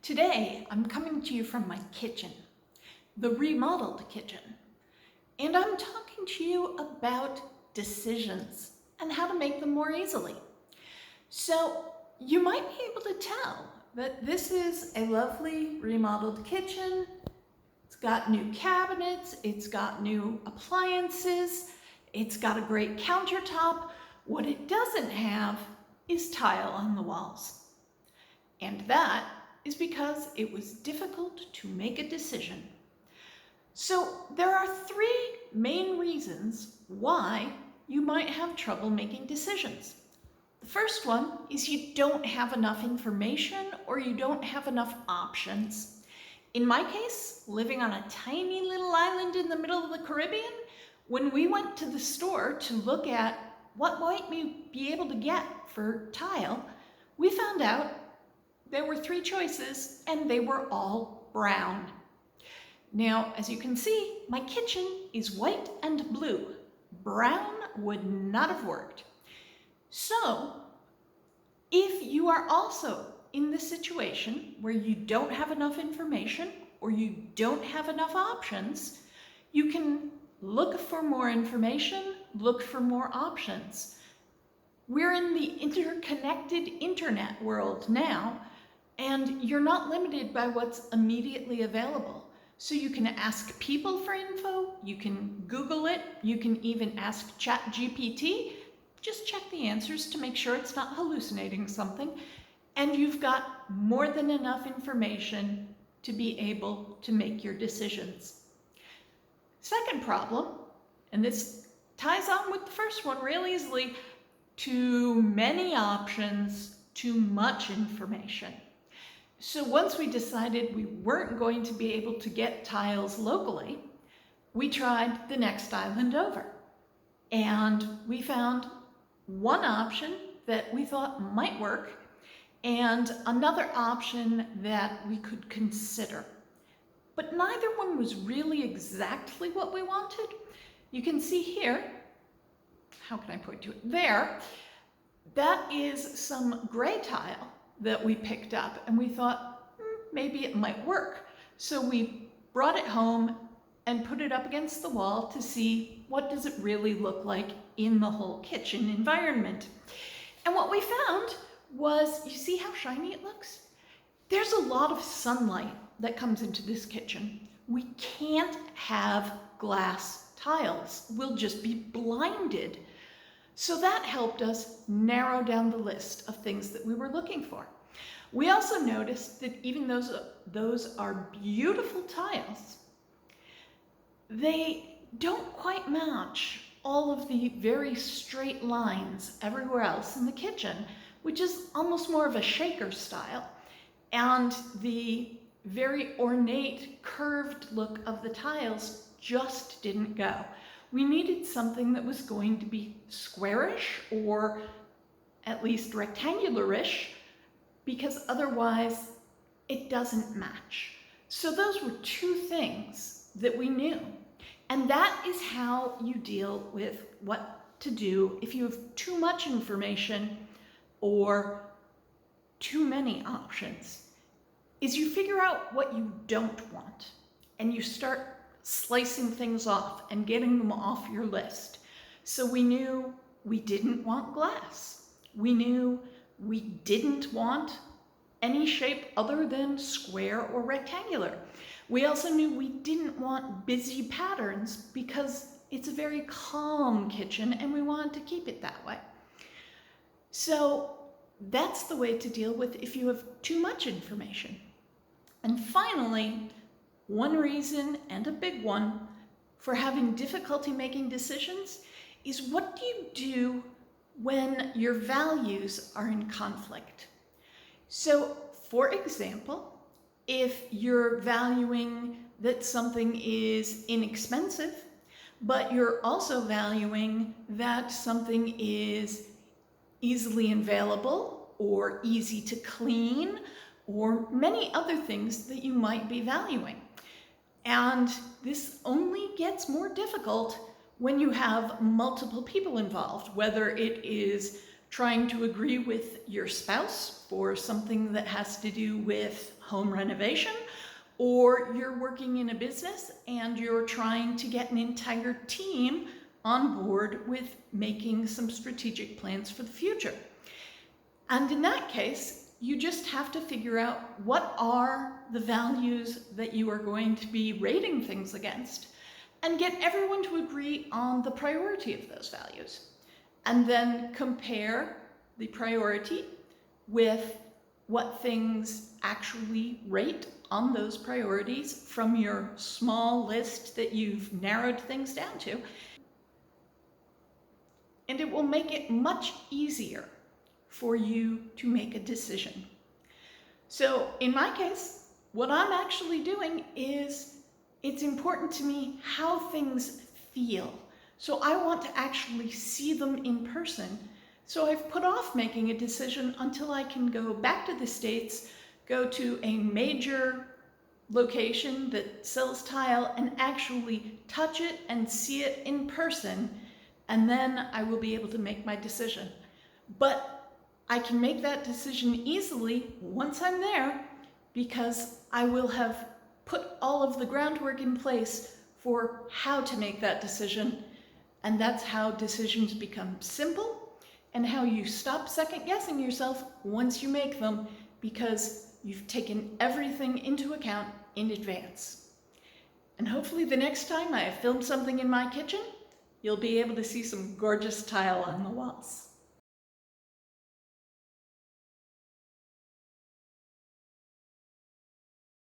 Today, I'm coming to you from my kitchen, the remodeled kitchen, and I'm talking to you about decisions and how to make them more easily. So you might be able to tell that this is a lovely remodeled kitchen. It's got new cabinets, it's got new appliances, it's got a great countertop. What it doesn't have is tile on the walls. And that is because it was difficult to make a decision. So there are three main reasons why you might have trouble making decisions. The first one is you don't have enough information or you don't have enough options. In my case, living on a tiny little island in the middle of the Caribbean, when we went to the store to look at what might we be able to get for tile, we found out there were three choices and they were all brown. Now, as you can see, my kitchen is white and blue. Brown would not have worked. So, if you are also in the situation where you don't have enough information or you don't have enough options, you can look for more information, look for more options. We're in the interconnected internet world now, and you're not limited by what's immediately available. So you can ask people for info, you can Google it, you can even ask ChatGPT. Just check the answers to make sure it's not hallucinating something, and you've got more than enough information to be able to make your decisions. Second problem, and this ties on with the first one real easily, too many options, too much information. So once we decided we weren't going to be able to get tiles locally, we tried the next island over. And we found one option that we thought might work and another option that we could consider. But neither one was really exactly what we wanted. You can see here, how can I point to it? There, that is some gray tile that we picked up and we thought maybe it might work. So we brought it home and put it up against the wall to see what does it really look like in the whole kitchen environment. And what we found was, you see how shiny it looks? There's a lot of sunlight that comes into this kitchen. We can't have glass tiles. We'll just be blinded. So that helped us narrow down the list of things that we were looking for. We also noticed that even those are beautiful tiles, they don't quite match all of the very straight lines everywhere else in the kitchen, which is almost more of a shaker style. And the very ornate curved look of the tiles just didn't go. We needed something that was going to be squarish or at least rectangularish, because otherwise it doesn't match. So those were two things that we knew. And that is how you deal with what to do if you have too much information or too many options, is you figure out what you don't want and you start slicing things off and getting them off your list. So we knew we didn't want glass. We knew we didn't want any shape other than square or rectangular. We also knew we didn't want busy patterns because it's a very calm kitchen and we wanted to keep it that way. So that's the way to deal with if you have too much information. And finally, one reason, and a big one, for having difficulty making decisions is, what do you do when your values are in conflict? So, for example, if you're valuing that something is inexpensive, but you're also valuing that something is easily available or easy to clean, or many other things that you might be valuing. And this only gets more difficult when you have multiple people involved, whether it is trying to agree with your spouse for something that has to do with home renovation, or you're working in a business and you're trying to get an entire team on board with making some strategic plans for the future. And in that case, you just have to figure out what are the values that you are going to be rating things against, and get everyone to agree on the priority of those values. And then compare the priority with what things actually rate on those priorities from your small list that you've narrowed things down to. And it will make it much easier for you to make a decision. So in my case, what I'm actually doing is, it's important to me how things feel. So I want to actually see them in person. So I've put off making a decision until I can go back to the States, go to a major location that sells tile and actually touch it and see it in person, and then I will be able to make my decision. But I can make that decision easily once I'm there, because I will have put all of the groundwork in place for how to make that decision. And that's how decisions become simple, and how you stop second guessing yourself once you make them, because you've taken everything into account in advance. And hopefully the next time I film something in my kitchen, you'll be able to see some gorgeous tile on the walls.